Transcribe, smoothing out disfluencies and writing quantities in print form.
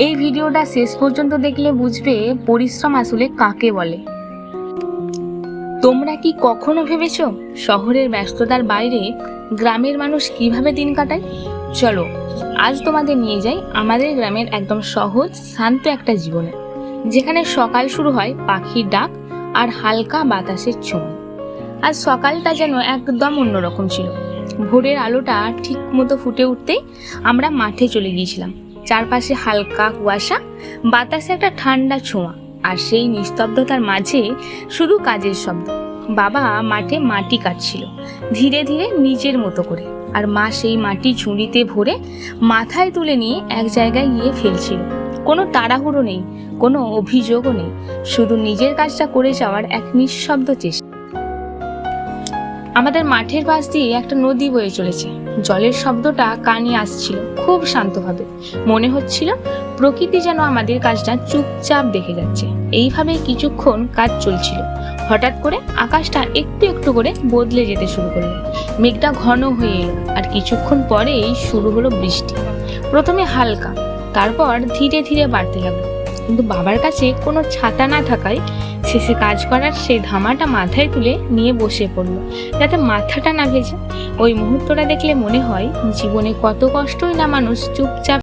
এই ভিডিওটা শেষ পর্যন্ত দেখলে বুঝবে পরিশ্রম আসলে কাকে বলে। তোমরা কি কখনো ভেবেছো শহরের ব্যস্ততার বাইরে গ্রামের মানুষ কিভাবে দিন কাটায়? চলো আজ তোমাদের নিয়ে যাই আমাদের গ্রামের একদম সহজ শান্ত একটা জীবনে, যেখানে সকাল শুরু হয় পাখির ডাক আর হালকা বাতাসের ছোঁয়া। আজ সকালটা যেন একদম অন্যরকম ছিল। ভোরের আলোটা ঠিক মতো ফুটে উঠতেই আমরা মাঠে চলে গিয়েছিলাম। চারপাশে হালকা কুয়াশা, বাতাসে একটা ঠান্ডা ছোঁয়া, আর সেই নিস্তব্ধতার মাঝে শুধু কাজের শব্দ। বাবা মাঠে মাটি কাটছিল ধীরে ধীরে নিজের মতো করে, আর মা সেই মাটি ঝুড়িতে ভরে মাথায় তুলে নিয়ে এক জায়গায় গিয়ে ফেলছিল। কোনো তাড়াহুড়ো নেই, কোনো অভিযোগও নেই, শুধু নিজের কাজটা করে যাওয়ার এক নিঃশব্দ চেষ্টা। আমাদের মাঠের পাশ দিয়ে একটা নদী বয়ে চলেছে। জলের শব্দটা কানে আসছিল খুব শান্তভাবে। মনে হচ্ছিল প্রকৃতি যেন আমাদের কাজটা চুপচাপ দেখে যাচ্ছে। এইভাবে কিছুক্ষণ কাজ চলছিল। হঠাৎ করে আকাশটা একটু একটু করে বদলে যেতে শুরু করলো। মেঘটা ঘন হয়ে এলো, আর কিছুক্ষণ পরেই শুরু হলো বৃষ্টি। প্রথমে হালকা, তারপর ধীরে ধীরে বাড়তে লাগলো। কিন্তু বাবার কাছে কোনো ছাতা না থাকায় শেষে কাজ করার সেই ধামাটা মাথায় তুলে নিয়ে বসে পড়লো, যাতে মাথাটা না ভেজে। ওই মুহূর্তটা দেখলে মনে হয় জীবনে কত কষ্টই না মানুষ চুপচাপ